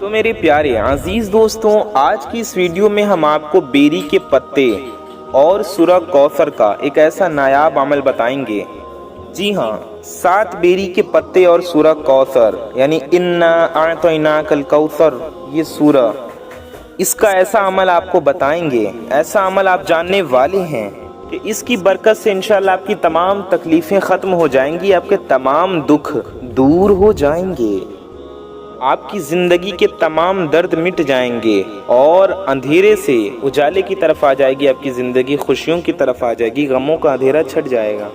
تو میرے پیارے عزیز دوستوں، آج کی اس ویڈیو میں ہم آپ کو بیری کے پتے اور سورہ کوثر کا ایک ایسا نایاب عمل بتائیں گے۔ جی ہاں، 7 بیری کے پتے اور سورہ کوثر یعنی انا اعطیناک الکوثر، یہ سورہ، اس کا ایسا عمل آپ کو بتائیں گے، ایسا عمل آپ جاننے والے ہیں کہ اس کی برکت سے انشاءاللہ آپ کی تمام تکلیفیں ختم ہو جائیں گی، آپ کے تمام دکھ دور ہو جائیں گے، آپ کی زندگی کے تمام درد مٹ جائیں گے اور اندھیرے سے اجالے کی طرف آ جائے گی، آپ کی زندگی خوشیوں کی طرف آ جائے گی، غموں کا اندھیرا چھٹ جائے گا،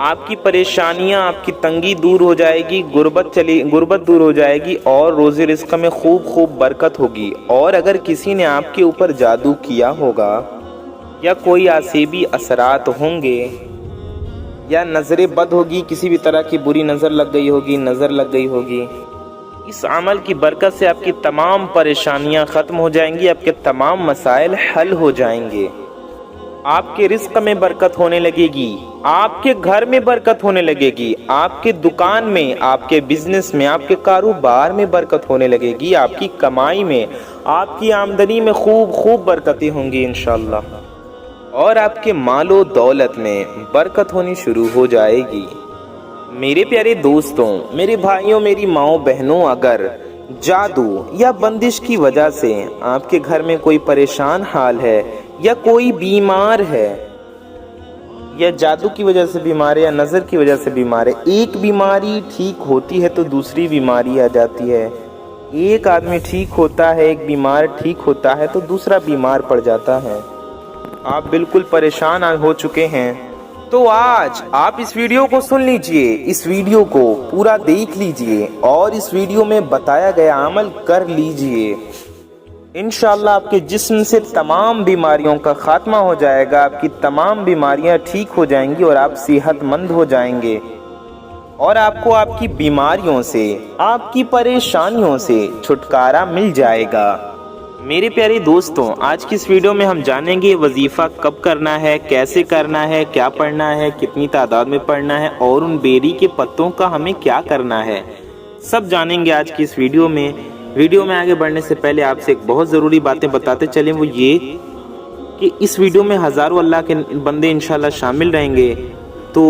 آپ کی پریشانیاں، آپ کی تنگی دور ہو جائے گی، غربت دور ہو جائے گی اور روزی رزق میں خوب برکت ہوگی۔ اور اگر کسی نے آپ کے اوپر جادو کیا ہوگا یا کوئی آسیبی اثرات ہوں گے یا نظر بد ہوگی، کسی بھی طرح کی بری نظر لگ گئی ہوگی، اس عمل کی برکت سے آپ کی تمام پریشانیاں ختم ہو جائیں گی، آپ کے تمام مسائل حل ہو جائیں گے، آپ کے رزق میں برکت ہونے لگے گی، آپ کے گھر میں برکت ہونے لگے گی، آپ کے دکان میں، آپ کے بزنس میں، آپ کے کاروبار میں برکت ہونے لگے گی، آپ کی کمائی میں، آپ کی آمدنی میں خوب برکتیں ہوں گی انشاءاللہ، اور آپ کے مال و دولت میں برکت ہونی شروع ہو جائے گی۔ میرے پیارے دوستوں، میرے بھائیوں، میری ماؤں بہنوں، اگر جادو یا بندش کی وجہ سے آپ کے گھر میں کوئی پریشان حال ہے یا کوئی بیمار ہے، یا جادو کی وجہ سے بیمار ہے یا نظر کی وجہ سے بیمار ہے، ایک بیماری ٹھیک ہوتی ہے تو دوسری بیماری آ جاتی ہے، ایک آدمی ٹھیک ہوتا ہے، ایک بیمار ٹھیک ہوتا ہے تو دوسرا بیمار پڑ جاتا ہے، آپ بالکل پریشان ہو چکے ہیں، تو آج آپ اس ویڈیو کو سن لیجئے، اس ویڈیو کو پورا دیکھ لیجئے اور اس ویڈیو میں بتایا گیا عمل کر لیجئے، انشاءاللہ آپ کے جسم سے تمام بیماریوں کا خاتمہ ہو جائے گا، آپ کی تمام بیماریاں ٹھیک ہو جائیں گی اور آپ صحت مند ہو جائیں گے، اور آپ کو آپ کی بیماریوں سے، آپ کی پریشانیوں سے چھٹکارا مل جائے گا۔ میرے پیارے دوستوں، آج کی اس ویڈیو میں ہم جانیں گے وظیفہ کب کرنا ہے، کیسے کرنا ہے، کیا پڑھنا ہے، کتنی تعداد میں پڑھنا ہے اور ان بیری کے پتوں کا ہمیں کیا کرنا ہے، سب جانیں گے آج کی اس ویڈیو میں۔ ویڈیو میں آگے بڑھنے سے پہلے آپ سے ایک بہت ضروری باتیں بتاتے چلیں، وہ یہ کہ اس ویڈیو میں ہزاروں اللہ کے بندے انشاءاللہ شامل رہیں گے، تو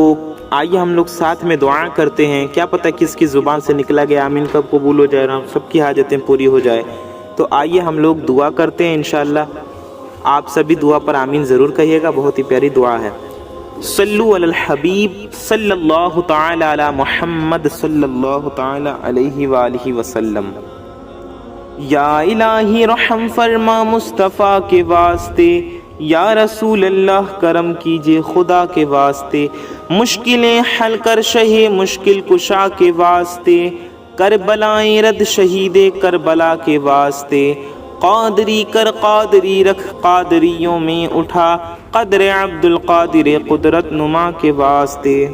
آئیے ہم لوگ ساتھ میں دعا کرتے ہیں، کیا پتہ کس کی زبان سے نکلا گیا آمین کب قبول ہو جائے اور ہم سب کی حاجتیں پوری ہو جائے، تو آئیے ہم لوگ دعا کرتے ہیں انشاءاللہ۔ آپ سبھی دعا پر آمین ضرور کہیے گا، بہت ہی پیاری دعا ہے۔ صلو علی الحبیب صلی اللہ تعالی علی محمد صلی اللہ تعالی علیہ وآلہ وسلم۔ یا الہی رحم فرما مصطفیٰ کے واسطے، یا رسول اللہ کرم کیجئے خدا کے واسطے، مشکلیں حل کر شہ مشکل کشا کے واسطے، کربلائیں رد شہید کربلا کے واسطے، قادری کر قادری رکھ قادریوں میں اٹھا، قدر عبد القادر قدرت نما کے واسطے۔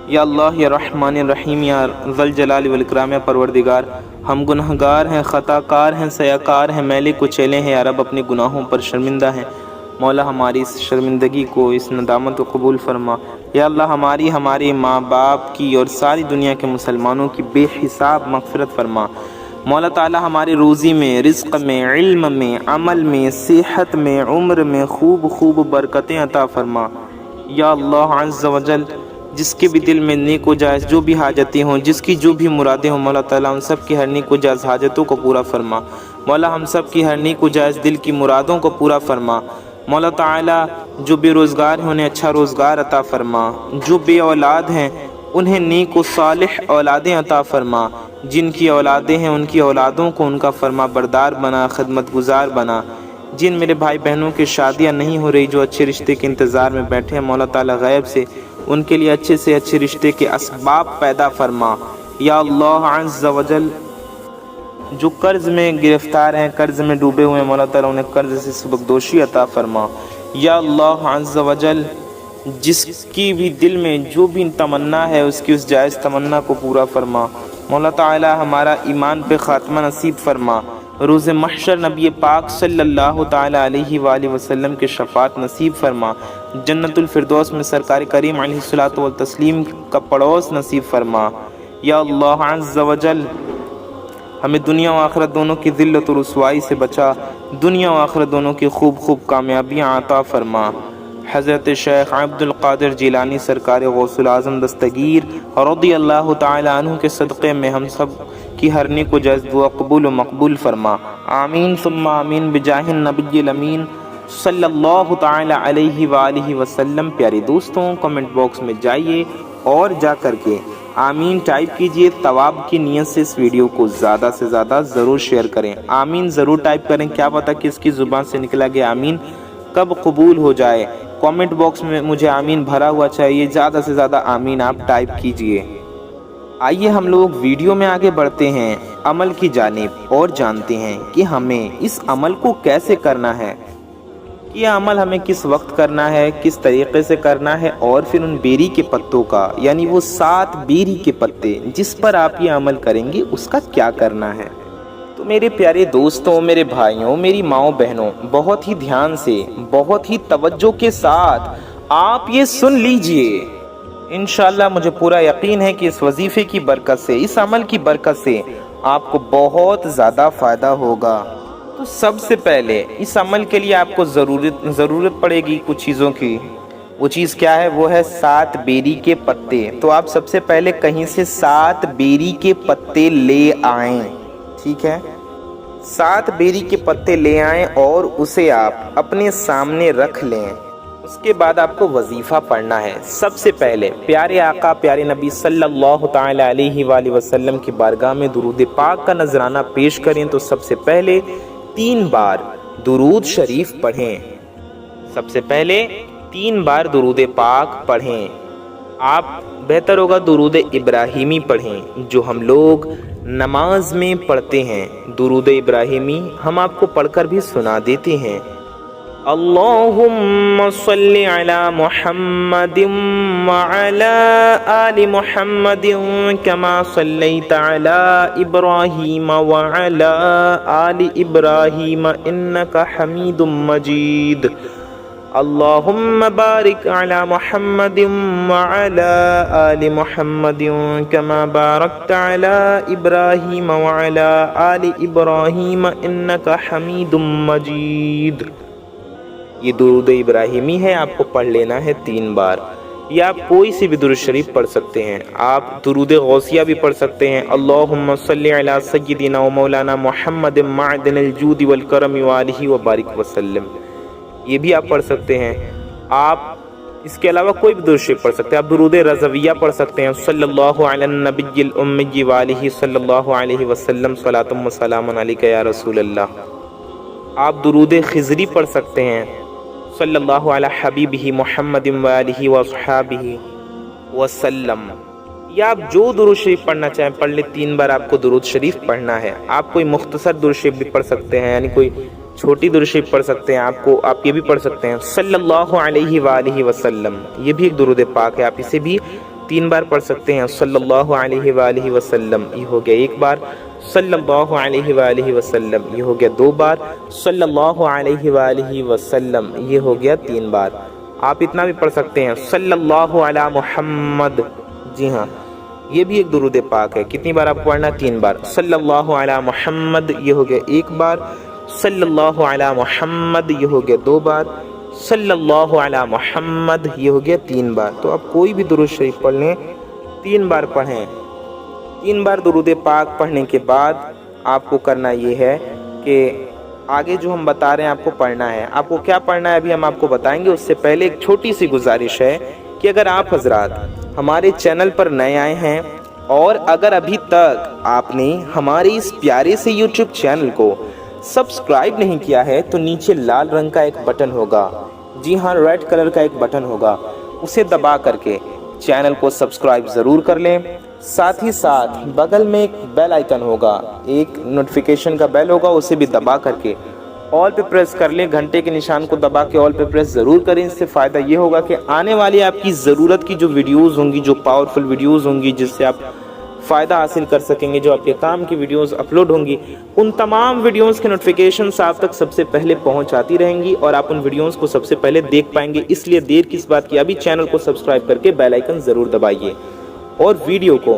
یا اللہ یا رحمان الرحیم یا ذوالجلال والاکرام، یا پروردگار، ہم گنہگار ہیں، خطا کار ہیں، سیاکار ہیں، میلے کچیلے ہیں، یا رب اپنے گناہوں پر شرمندہ ہیں، مولا ہماری اس شرمندگی کو، اس ندامت کو قبول فرما، یا اللہ ہماری، ہمارے ماں باپ کی اور ساری دنیا کے مسلمانوں کی بے حساب مغفرت فرما، مولا تعالی ہماری روزی میں، رزق میں، علم میں، عمل میں، صحت میں، عمر میں خوب برکتیں عطا فرما، یا اللہ عز و جل، جس کے بھی دل میں نیک و جائز جو بھی حاجتیں ہوں، جس کی جو بھی مرادیں ہوں، مولا تعالیٰ ان سب کی ہر نیک و جائز حاجتوں کو پورا فرما، مولا ہم سب کی ہر نیک و جائز دل کی مرادوں کو پورا فرما، مولا تعالیٰ جو بے روزگار ہیں انہیں اچھا روزگار عطا فرما، جو بے اولاد ہیں انہیں نیک و صالح اولادیں عطا فرما، جن کی اولادیں ہیں ان کی اولادوں کو ان کا فرما بردار بنا، خدمت گزار بنا، جن میرے بھائی بہنوں کی شادیاں نہیں ہو رہی، جو اچھے رشتے کے انتظار میں بیٹھے ہیں، مولا تعالیٰ غیب سے ان کے لیے اچھے سے اچھے رشتے کے اسباب پیدا فرما، یا اللہ عز و جل، جو قرض میں گرفتار ہیں، قرض میں ڈوبے ہوئے ہیں، مولا تعالیٰ انہیں قرض سے سبکدوشی عطا فرما، یا اللہ عز و جل، جس کی بھی دل میں جو بھی تمنا ہے اس کی اس جائز تمنا کو پورا فرما، مولا تعالیٰ ہمارا ایمان پہ خاتمہ نصیب فرما، روز محشر نبی پاک صلی اللہ تعالی علیہ وآلہ وسلم کے شفاعت نصیب فرما، جنت الفردوس میں سرکار کریم علیہ الصلوۃ والتسلیم کا پڑوس نصیب فرما، یا اللہ عز و جل، ہمیں دنیا و آخرت دونوں کی ذلت و رسوائی سے بچا، دنیا و آخرت دونوں کی خوب خوب کامیابیاں عطا فرما۔ حضرت شیخ عبد القادر جیلانی سرکار غوث العظم دستگیر رضی اللہ تعالی عنہ کے صدقے میں ہم سب کی ہر نیک و جذب و قبول و مقبول فرما، آمین ثم آمین بجاہ النبی الامین صلی اللہ تعالی علیہ وآلہ وسلم۔ پیارے دوستوں، کمنٹ باکس میں جائیے اور جا کر کے آمین ٹائپ کیجئے۔ ثواب کی نیت سے اس ویڈیو کو زیادہ سے زیادہ ضرور شیئر کریں، آمین ضرور ٹائپ کریں، کیا پتہ کس کی زبان سے نکلا کہ آمین کب قبول ہو جائے۔ کمنٹ باکس میں مجھے آمین بھرا ہوا چاہیے، زیادہ سے زیادہ آمین آپ ٹائپ کیجئے۔ آئیے ہم لوگ ویڈیو میں آگے بڑھتے ہیں عمل کی جانب اور جانتے ہیں کہ ہمیں اس عمل کو کیسے کرنا ہے، یہ عمل ہمیں کس وقت کرنا ہے، کس طریقے سے کرنا ہے، اور پھر ان بیری کے پتوں کا، یعنی وہ 7 بیری کے پتے جس پر آپ یہ عمل کریں گے اس کا کیا کرنا ہے۔ تو میرے پیارے دوستوں، میرے بھائیوں، میری ماؤں بہنوں، بہت ہی دھیان سے، بہت ہی توجہ کے ساتھ آپ یہ سن لیجئے۔ انشاءاللہ مجھے پورا یقین ہے کہ اس وظیفے کی برکت سے، اس عمل کی برکت سے آپ کو بہت زیادہ فائدہ ہوگا۔ تو سب سے پہلے اس عمل کے لیے آپ کو ضرورت پڑے گی کچھ چیزوں کی۔ وہ چیز کیا ہے؟ وہ ہے 7 بیری کے پتے۔ تو آپ سب سے پہلے کہیں سے 7 بیری کے پتے لے آئیں، ٹھیک ہے؟ 7 بیری کے پتے لے آئیں اور اسے آپ اپنے سامنے رکھ لیں۔ اس کے بعد آپ کو وظیفہ پڑھنا ہے۔ سب سے پہلے پیارے آقا پیارے نبی صلی اللہ تعالی علیہ وآلہ وسلم کی بارگاہ میں درود پاک کا نذرانہ پیش کریں۔ تو سب سے پہلے 3 بار درود شریف پڑھیں۔ سب سے پہلے 3 بار درود پاک پڑھیں۔ آپ بہتر ہوگا درود ابراہیمی پڑھیں جو ہم لوگ نماز میں پڑھتے ہیں۔ درود ابراہیمی ہم آپ کو پڑھ کر بھی سنا دیتے ہیں۔ اللہم صلی علی محمد وعلی آل محمد کما صلیت علی ابراہیم وعلی آل ابراہیم انک حمید مجید۔ اللہم بارک علی محمد وعلی آل محمد کما بارکت علی ابراہیم وعلی آل ابراہیم انک حمید مجید۔ یہ درود ابراہیمی ہے، آپ کو پڑھ لینا ہے 3 بار، یا آپ کوئی سی بھی درود شریف پڑھ سکتے ہیں۔ آپ درود غوثیہ بھی پڑھ سکتے ہیں، اللہم صلی علی سیدنا و مولانا محمد معدن الجود والکرم وآلہ وبارک وسلم، یہ بھی آپ پڑھ سکتے ہیں۔ آپ اس کے علاوہ کوئی بھی درود شریف پڑھ سکتے ہیں۔ آپ درود رضویہ پڑھ سکتے ہیں، صلی اللہ علی النبی الامی وآلہ صلی اللہ علیہ وسلم صلاۃ و سلام علیک یا رسول اللہ۔ آپ درود خضری پڑھ سکتے ہیں، صلی اللہ علی حبیبہ محمد وآلہ وصحابہ وسلم، یا آپ جو درود شریف پڑھنا چاہیں پڑھ لیں۔ 3 بار آپ کو درود شریف پڑھنا ہے۔ آپ کوئی مختصر درود شریف بھی پڑھ سکتے ہیں، یعنی کوئی چھوٹی درود شریف پڑھ سکتے ہیں، آپ یہ بھی پڑھ سکتے ہیں، صلی اللہ علیہ وآلہ وسلم، یہ بھی ایک درود پاک ہے، آپ اسے بھی 3 بار پڑھ سکتے ہیں، صلی اللہ علیہ وآلہ وسلم، یہ ہو گیا 1 بار، صلی اللہ علیہ وآلہ وسلم، یہ ہو گیا 2 بار، صلی اللہ علیہ وآلہ وسلم، یہ ہو گیا 3 بار۔ آپ اتنا بھی پڑھ سکتے ہیں، صلی اللہ علی محمد، جی ہاں یہ بھی ایک درود پاک ہے۔ کتنی بار آپ پڑھنا؟ 3 بار، صلی اللہ علی محمد، یہ ہو گیا 1 بار، صلی اللہ علی محمد، یہ ہو گیا 2 بار، صلی اللہ علی محمد، یہ ہو گیا 3 بار۔ تو آپ کوئی بھی درود شریف پڑھ لیں، 3 بار پڑھیں۔ 3 بار درود پاک پڑھنے کے بعد آپ کو کرنا یہ ہے کہ آگے جو ہم بتا رہے ہیں آپ کو پڑھنا ہے۔ آپ کو کیا پڑھنا ہے ابھی ہم آپ کو بتائیں گے، اس سے پہلے ایک چھوٹی سی گزارش ہے کہ اگر آپ حضرات ہمارے چینل پر نئے آئے ہیں اور اگر ابھی تک آپ نے ہمارے اس پیارے سے یوٹیوب چینل کو سبسکرائب نہیں کیا ہے تو نیچے لال رنگ کا ایک بٹن ہوگا، جی ہاں ریڈ کلر کا ایک بٹن ہوگا، اسے دبا کر کے چینل کو سبسکرائب ضرور کر لیں۔ ساتھ ہی ساتھ بغل میں ایک بیل آئیکن ہوگا، ایک نوٹیفیکیشن کا بیل ہوگا، اسے بھی دبا کر کے آل پہ پریس کر لیں، گھنٹے کے نشان کو دبا کے آل پہ پریس ضرور کریں۔ اس سے فائدہ یہ ہوگا کہ آنے والی آپ کی ضرورت کی جو ویڈیوز ہوں گی، جو پاورفل ویڈیوز ہوں گی جس سے آپ فائدہ حاصل کر سکیں گے، جو آپ کے کام کی ویڈیوز اپلوڈ ہوں گی، ان تمام ویڈیوز کے نوٹیفیکیشنز آپ تک سب سے پہلے پہنچ آتی رہیں گی اور آپ ان ویڈیوز کو سب سے پہلے دیکھ پائیں گے۔ اس لیے دیر کس بات کی، ابھی چینل کو سبسکرائب کر کے بیل آئیکن ضرور دبائیے اور ویڈیو کو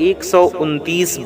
129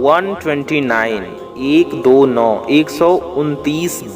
129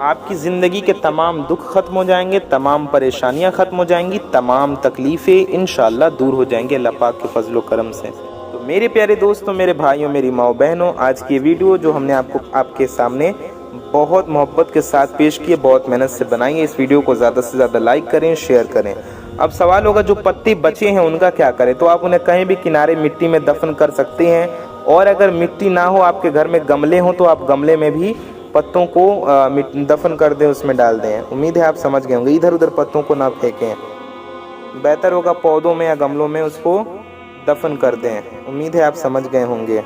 آپ کی زندگی کے تمام دکھ ختم ہو جائیں گے، تمام پریشانیاں ختم ہو جائیں گی، تمام تکلیفیں انشاءاللہ دور ہو جائیں گے اللہ پاک کے فضل و کرم سے۔ تو میرے پیارے دوستوں، میرے بھائیوں، میری ماؤں بہنوں، آج کی ویڈیو جو ہم نے آپ کے سامنے بہت محبت کے ساتھ پیش کی ہے، بہت محنت سے بنائی ہے، اس ویڈیو کو زیادہ سے زیادہ لائک کریں، شیئر کریں۔ اب سوال ہوگا جو پتے بچے ہیں ان کا کیا کریں؟ تو آپ انہیں کہیں بھی کنارے مٹی میں دفن کر سکتے ہیں، اور اگر مٹی نہ ہو، آپ کے گھر میں گملے ہوں تو آپ گملے میں بھی پتوں کو دفن کر دیں، اس میں ڈال دیں۔ امید ہے آپ سمجھ گئے ہوں گے، ادھر ادھر پتوں کو نہ پھینکیں، بہتر ہوگا پودوں میں یا گملوں میں اس کو دفن کر دیں۔ امید ہے آپ سمجھ گئے ہوں گے۔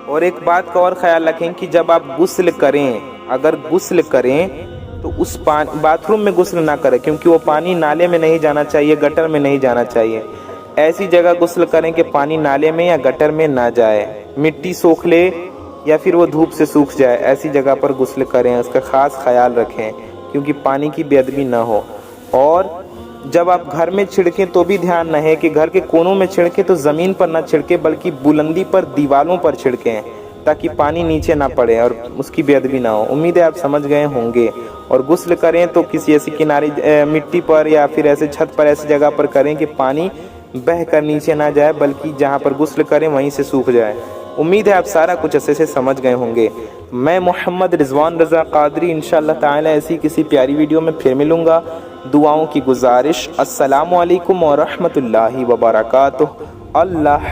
اور ایک بات کا اور خیال رکھیں کہ جب آپ غسل کریں، اگر غسل کریں تو اس باتھ روم میں غسل نہ کریں، کیونکہ وہ پانی نالے میں نہیں جانا چاہیے، گٹر میں نہیں جانا چاہیے۔ ایسی جگہ غسل کریں کہ پانی نالے میں یا گٹر میں نہ جائے، مٹی سوکھ لے یا پھر وہ دھوپ سے سوکھ جائے، ایسی جگہ پر غسل کریں، اس کا خاص خیال رکھیں کیونکہ پانی کی بے ادبی نہ ہو۔ اور جب آپ گھر میں چھڑکیں تو بھی دھیان رہے کہ گھر کے کونوں میں چھڑکیں تو زمین پر نہ چھڑکیں، بلکہ بلندی پر، دیواروں پر چھڑکیں، تاکہ پانی نیچے نہ پڑے اور اس کی بے ادبی نہ ہو۔ امید ہے آپ سمجھ گئے ہوں گے۔ اور غسل کریں تو کسی ایسی کنارے مٹی پر یا پھر ایسے چھت پر، ایسی جگہ پر کریں کہ پانی بہہ کر نیچے نہ جائے، بلکہ جہاں پر غسل کریں وہیں سے سوکھ جائے۔ امید ہے آپ سارا کچھ اچھے سے سمجھ گئے ہوں گے۔ میں محمد رضوان رضا قادری انشاءاللہ تعالی ایسی کسی پیاری ویڈیو میں پھر ملوں گا۔ دعاؤں کی گزارش، السلام علیکم ورحمۃ اللہ وبرکاتہ۔ اللہ